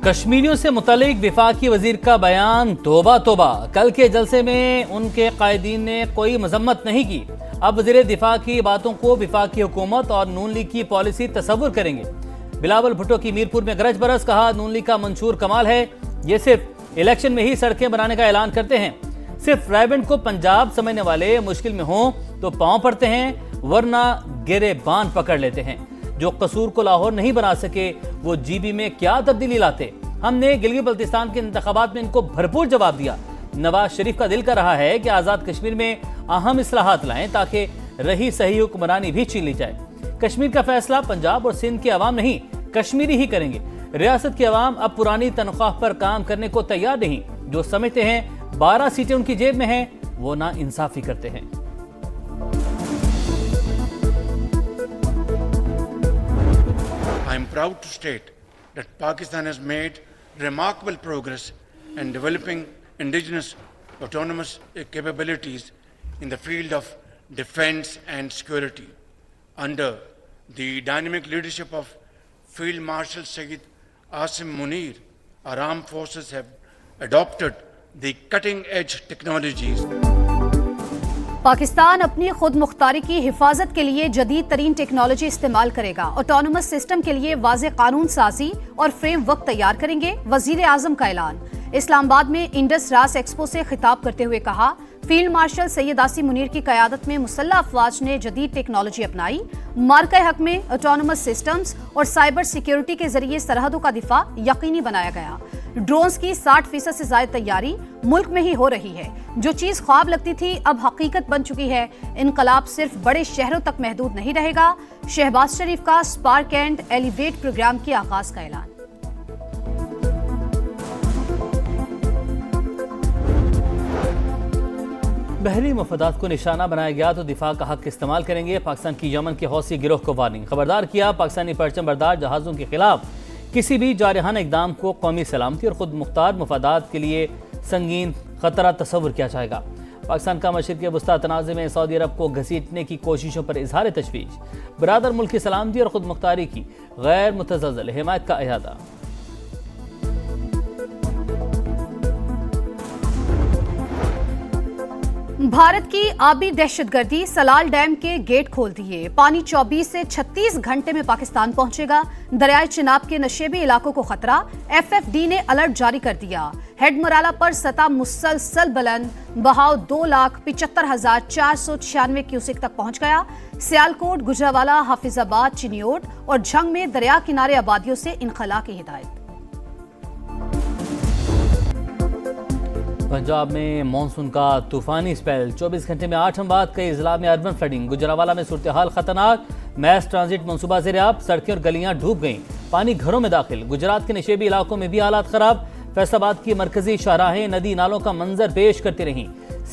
کشمیریوں سے متعلق وفاقی وزیر کا بیان توبہ توبہ، کل کے جلسے میں ان کے قائدین نے کوئی مذمت نہیں کی، اب وزیر دفاع کی باتوں کو وفاقی حکومت اور نون لیگ کی پالیسی تصور کریں گے۔ بلاول بھٹو کی میرپور میں گرج برس، کہا نون لیگ کا منشور کمال ہے، یہ صرف الیکشن میں ہی سڑکیں بنانے کا اعلان کرتے ہیں، صرف رائبنڈ کو پنجاب سمجھنے والے مشکل میں ہوں تو پاؤں پڑتے ہیں ورنہ گرے بان پکڑ لیتے ہیں۔ جو قصور کو لاہور نہیں بنا سکے وہ جی بی میں کیا تبدیلی لاتے؟ ہم نے گلگت بلتستان کے انتخابات میں ان کو بھرپور جواب دیا۔ نواز شریف کا دل کر رہا ہے کہ آزاد کشمیر میں اہم اصلاحات لائیں تاکہ رہی صحیح حکمرانی بھی چھین لی جائے۔ کشمیر کا فیصلہ پنجاب اور سندھ کے عوام نہیں، کشمیری ہی کریں گے۔ ریاست کے عوام اب پرانی تنخواہ پر کام کرنے کو تیار نہیں، جو سمجھتے ہیں 12 سیٹیں ان کی جیب میں ہیں وہ نا انصافی کرتے ہیں۔ I am proud to state that Pakistan has made remarkable progress in developing indigenous autonomous capabilities in the field of defense and security. Under the dynamic leadership of Field Marshal Sayyid Asim Munir, our armed forces have adopted the cutting-edge technologies. Pakistan اپنی خود مختاری کی حفاظت کے لیے جدید ترین technology استعمال کرے گا، آٹونومس سسٹم کے لیے واضح قانون سازی اور فریم ورک تیار کریں گے، وزیر اعظم کا اعلان۔ اسلام آباد میں انڈس راس ایکسپو سے خطاب کرتے ہوئے کہا، فیلڈ مارشل سید آصم منیر کی قیادت میں مسلح افواج نے جدید ٹیکنالوجی اپنائی، مارکہ حق میں آٹونومس سسٹمز اور سائبر سیکیورٹی کے ذریعے سرحدوں کا دفاع یقینی بنایا گیا۔ ڈرونز کی 60% سے زائد تیاری ملک میں ہی ہو رہی ہے، جو چیز خواب لگتی تھی اب حقیقت بن چکی ہے۔ انقلاب صرف بڑے شہروں تک محدود نہیں رہے گا، شہباز شریف کا اسپارک اینڈ ایلیویٹ پروگرام کے آغاز کا اعلان۔ بحری مفادات کو نشانہ بنایا گیا تو دفاع کا حق استعمال کریں گے، پاکستان کی یمن کے حوثی گروہ کو وارننگ، خبردار کیا پاکستانی پرچم بردار جہازوں کے خلاف کسی بھی جارحانہ اقدام کو قومی سلامتی اور خود مختار مفادات کے لیے سنگین خطرہ تصور کیا جائے گا۔ پاکستان کا مشرق وسطی تنازع میں سعودی عرب کو گھسیٹنے کی کوششوں پر اظہار تشویش، برادر ملک کی سلامتی اور خود مختاری کی غیر متزلزل حمایت کا اعادہ۔ بھارت کی آبی دہشت گردی، سلال ڈیم کے گیٹ کھول دیے، پانی 24 سے 36 گھنٹے میں پاکستان پہنچے گا، دریائے چناب کے نشیبی علاقوں کو خطرہ، ایف ایف ڈی نے الرٹ جاری کر دیا، ہیڈ مرالہ پر سطح مسلسل بلند، بہاؤ 2,75,496 کیوسک تک پہنچ گیا، سیالکوٹ، گجرانوالہ، حافظ آباد، چنیوٹ اور جھنگ میں دریا کنارے آبادیوں سے انخلاء کی ہدایت۔ پنجاب میں مانسون کا طوفانی اسپیل، 24 گھنٹے میں 8 اموات، کئی اضلاع میں اربن فلڈنگ، گجرانوالہ میں صورتحال خطرناک، میس ٹرانزٹ منصوبہ زیراب، سڑکیں اور گلیاں ڈوب گئیں، پانی گھروں میں داخل، گجرات کے نشیبی علاقوں میں بھی حالات خراب، فیصل آباد کی مرکزی شاہراہیں ندی نالوں کا منظر پیش کرتی رہیں،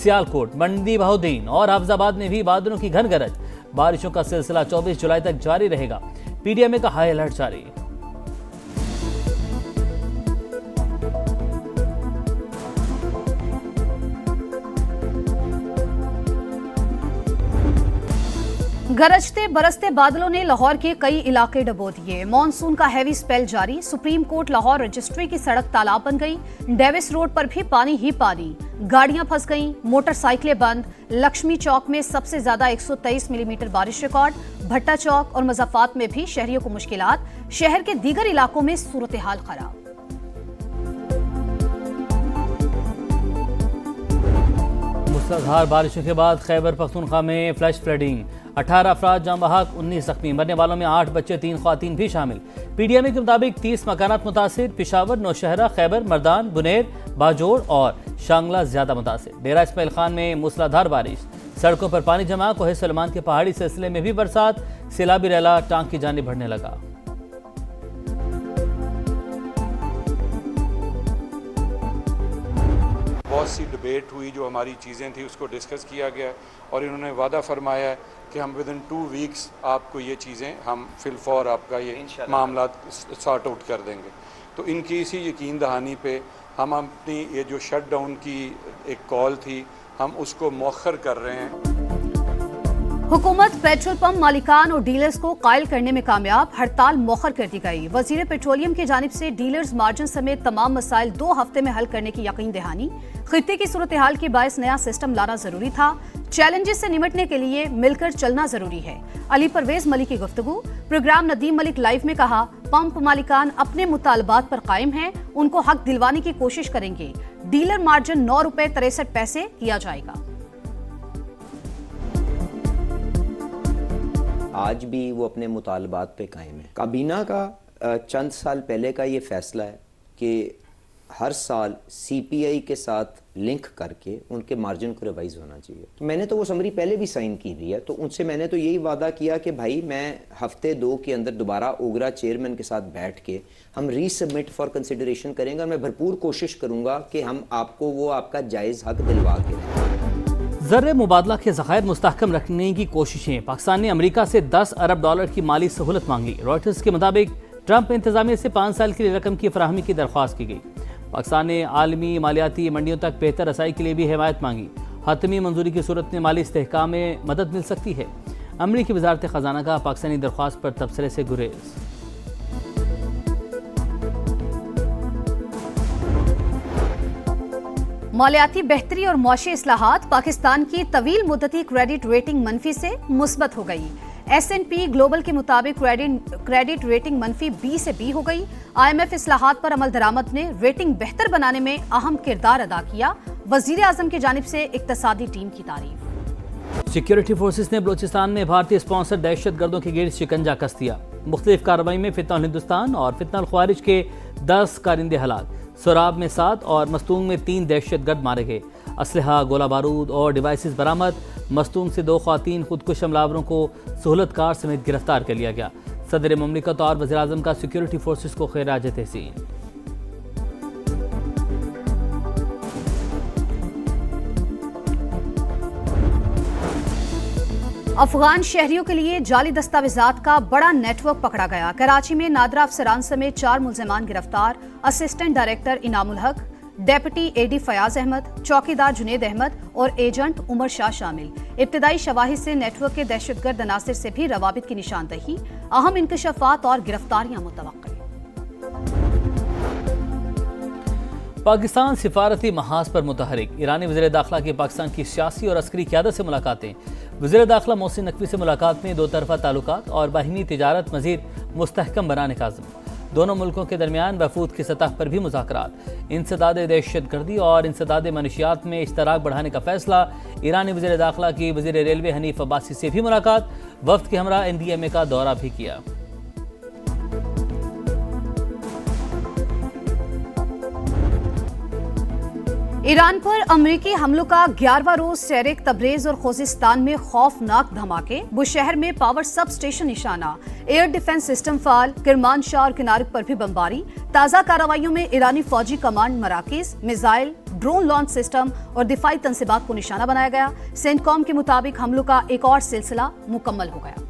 سیالکوٹ، منڈی بہودین اور حافظ آباد میں بھی بادلوں کی گھن گرج، بارشوں کا سلسلہ 24 جولائی تک جاری رہے گا، پی ڈی ایم اے کا ہائی الرٹ جاری۔ گرجتے برستے بادلوں نے لاہور کے کئی علاقے ڈبو دیے، مانسون کا ہیوی سپیل جاری، سپریم کورٹ لاہور رجسٹری کی سڑک تالاب بن گئی، ڈیوس روڈ پر بھی پانی ہی پانی، گاڑیاں پھنس گئیں، موٹر سائیکلیں بند، لکشمی چوک میں سب سے زیادہ 123 ملی میٹر بارش ریکارڈ، بھٹا چوک اور مضافات میں بھی شہریوں کو مشکلات، شہر کے دیگر علاقوں میں صورتحال خراب۔ موسلادھار بارشوں کے بعد خیبر پختونخوا میں فلیش فلڈنگ، 18 افراد جاں بحق، 19 زخمی، مرنے والوں میں 8 بچے 3 خواتین بھی شامل، پی ڈی ایم اے کے مطابق 30 مکانات متاثر، پشاور، نوشہرہ، خیبر، مردان، بنیر، باجوڑ اور شانگلہ زیادہ متاثر، ڈیرہ اسماعیل خان میں موسلادھار بارش، سڑکوں پر پانی جمع، کوہ سلیمان کے پہاڑی سلسلے میں بھی برسات، سیلابی ریلا ٹانک کی جانب بڑھنے لگا۔ بہت سی ڈبیٹ ہوئی، جو ہماری چیزیں تھیں اس کو ڈسکس کیا گیا اور انہوں نے وعدہ فرمایا ہے کہ ہم ودن 2 ویکس آپ کو یہ چیزیں ہم فی الفور آپ کا یہ معاملات سارٹ آؤٹ کر دیں گے۔ تو ان کی اسی یقین دہانی پہ ہم اپنی یہ جو شٹ ڈاؤن کی ایک کال تھی ہم اس کو مؤخر کر رہے ہیں۔ हुकूमत पेट्रोल पंप मालिकान और डीलर्स को कायल करने में कामयाब, हड़ताल मौखर कर दी गई। वजीर पेट्रोलियम की जानिब से डीलर्स मार्जिन समेत तमाम मसाइल 2 हफ्ते में हल करने की यकीन दहानी। खित्ते की सूरत हाल के बायस नया सिस्टम लाना जरूरी था। चैलेंजेस से निमटने के लिए मिलकर चलना जरूरी है। अली परवेज मलिक की गुफ्तगू। प्रोग्राम नदीम मलिक लाइव में कहा, पंप मालिकान अपने मुतालबात पर कायम हैं, उनको हक दिलवाने की कोशिश करेंगे। डीलर मार्जिन 9 रुपए 63 पैसे किया जाएगा। आज भी वो अपने मुतालबात पे कायम है। काबीना का चंद साल पहले का ये फैसला है कि हर साल CPI के साथ लिंक करके उनके मार्जिन को रिवाइज होना चाहिए। तो मैंने तो वो समरी पहले भी साइन की हुई है, तो उनसे मैंने तो यही वादा किया कि भाई मैं हफ्ते 2 के अंदर दोबारा ओगरा चेयरमैन के साथ बैठ के हम रीसबमिट फॉर कंसिडरेशन करेंगे और मैं भरपूर कोशिश करूँगा कि हम आपको वो आपका जायज़ हक दिलवा के रहें। ज़र मुबादला के ज़खायर मुस्तहकम रखने की कोशिशें। पाकिस्तान ने अमेरिका से $10 अरब की माली सहूलत मांग ली। रॉयटर्स के मुताबिक ट्रंप इंतजामिया से 5 साल के लिए रकम की फराहमी की दरख्वास्त की गई। पाकिस्तान ने आलमी मालियाती मंडियों तक बेहतर रसाई के लिए भी हिमायत मांगी। हतमी मंजूरी की सूरत में माली इस्तेहकाम में मदद मिल सकती है। अमरीकी वजारत ख़जाना का पाकिस्तानी दरख्वास्त पर तबसरे से गुरेज। मालियाती बेहतरी और मुआशी इस्लाहात। पाकिस्तान की तवील मुद्दती क्रेडिट रेटिंग मनफी से मुस्बत हो गई। S&P ग्लोबल के मुताबिक क्रेडिट रेटिंग मनफी B से B हो गई। IMF इस्लाहात पर अमल दरामद ने रेटिंग बेहतर बनाने में अहम किरदार अदा किया। वजीर आजम की जानिब से इक्तसादी टीम की तारीफ। सिक्योरिटी फोर्सेस ने बलूचिस्तान में भारतीय स्पॉन्सर दहशत गर्दों के गिर्द शिकंजा कस दिया। मुख्तलिफ कार्रवाई में फितना हिंदुस्तान और फितना ख्वारिज के 10 कारिंदे हलाक, सोराब में 7 और मस्तूंग में 3 दहशत गर्द मारे गए। असलहा, गोला बारूद और डिवाइसेस बरामद। मस्तूंग से 2 ख्वातीन खुदकुश हमलावरों को सहूलतकार समेत गिरफ्तार कर लिया गया। सदर मुमलिकत और वज़ीर आज़म का सिक्योरिटी फोर्सेस को खैराज तहसीन। अफगान शहरियों के लिए जाली दस्तावेजात का बड़ा नेटवर्क पकड़ा गया। कराची में नादरा अफसरान समेत 4 मुलजमान गिरफ्तार। असिस्टेंट डायरेक्टर इनामुल हक, डेप्यूटी AD फयाज अहमद, चौकीदार जुनेद अहमद और एजेंट उमर शाह शामिल। इब्तदाई शवाहिद से नेटवर्क के दहशतगर्द अनासिर से भी रवाबित की निशानदही। अहम इंकशाफात और गिरफ्तारियां मुतवक्किल। पाकिस्तान सिफारती महाज पर मुतहरिक। ईरानी वज़ीर दाखिला की पाकिस्तान की सियासी और अस्करी क़यादत से मुलाकातें। वज़ीर दाखिला मोहसिन नकवी से मुलाकात में 2 तरफ़ा ताल्लुकात और बाहिनी तिजारत मज़ीद मुस्तहकम बनाने का अज़्म। दोनों मुल्कों के दरमियान वफूद की सतह पर भी मुज़ाकरात। इंसदाद दहशत गर्दी और इंसदाद मनशियात में इश्तराक बढ़ाने का फैसला। ईरानी वज़ीर दाखिला की वज़ीर रेलवे हनीफ अब्बासी से भी मुलाकात। वफ्द के हमरा NDMA का दौरा भी किया। ईरान पर अमरीकी हमलों का 11वां रोज सैरेक, तबरेज और खोजिस्तान में खौफनाक धमाके। बुशहर में पावर सब स्टेशन निशाना। एयर डिफेंस सिस्टम फाल। किरमानशाह और किनारक पर भी बमबारी। ताज़ा कार्रवाइयों में ईरानी फौजी कमांड मराकिज, मिसाइल, ड्रोन लॉन्च सिस्टम और दिफाई तंसीबात को निशाना बनाया गया। सेंटकॉम के मुताबिक हमलों का एक और सिलसिला मुकम्मल हो गया।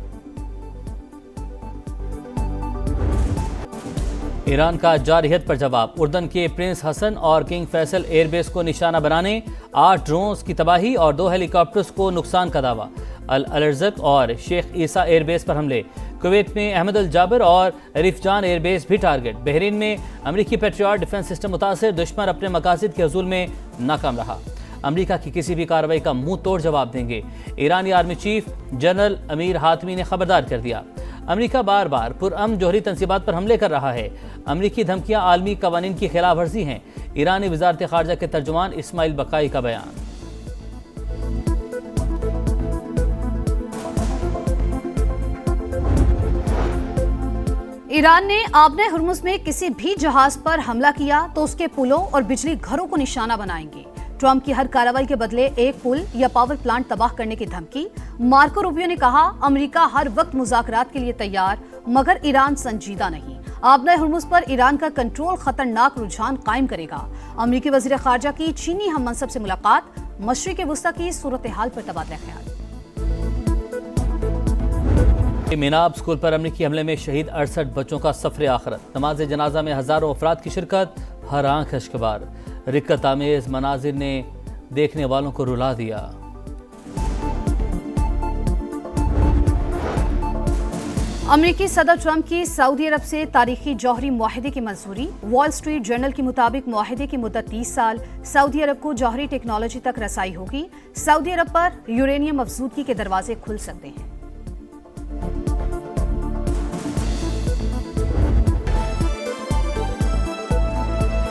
ईरान का जारहियत पर जवाब। उर्दन के प्रिंस हसन और किंग फैसल एयरबेस को निशाना बनाने 8 ड्रोन्स की तबाही और 2 हेलीकॉप्टर्स को नुकसान का दावा। अल अलर्जक और शेख ईसा एयरबेस पर हमले। कुवैत में अहमद अल जाबर और रिफजान एयरबेस भी टारगेट। बहरीन में अमरीकी पेट्रियट डिफेंस सिस्टम मुतासर। दुश्मन अपने मकासद के हसूल में नाकाम रहा। अमरीका की किसी भी कार्रवाई का मुंह तोड़ जवाब देंगे। ईरानी army chief general Amir Hatami ने खबरदार कर दिया। अमरीका बार बार पुरअमन जोहरी तंसीबात पर हमले कर रहा है। अमरीकी धमकियां आलमी कवानीन की खिलाफ वर्जी हैं। ईरानी वजारत खारजा के तर्जुमान इस्माइल बकाई का बयान। ईरान ने आबने हुर्मुज में किसी भी जहाज पर हमला किया तो उसके पुलों और बिजली घरों को निशाना बनाएंगे। ट्रंप की हर कार्रवाई के बदले एक पुल या पावर प्लांट तबाह करने की धमकी। मार्को रूबियो ने कहा, अमेरिका हर वक्त मुज़ाकरात के लिए तैयार, मगर ईरान संजीदा नहीं। आबने हुर्मुज पर ईरान का कंट्रोल खतरनाक रुझान कायम करेगा। अमेरिकी वज़ीर ख़ारजा की चीनी हम मनसब से मुलाकात। मशरिक़ वुस्ता की सूरत हाल पर तबादला ख्याल। मीनाब स्कूल पर अमरीकी हमले में शहीद 68 बच्चों का सफर आखिरत। नमाज जनाजा में हज़ारों अफराद की शिरकत। हर आंख अश्कबार। रिक्कत आमेज मनाजिर ने देखने वालों को रुला दिया। अमरीकी सदर ट्रंप की सऊदी अरब से तारीखी जौहरी मुआहदे की मंजूरी। वॉल स्ट्रीट जर्नल के मुताबिक मुआहदे की मुद्दत 30 साल। सऊदी अरब को जौहरी टेक्नोलॉजी तक रसाई होगी। सऊदी अरब पर यूरेनियम अफजूदगी के दरवाजे खुल सकते हैं।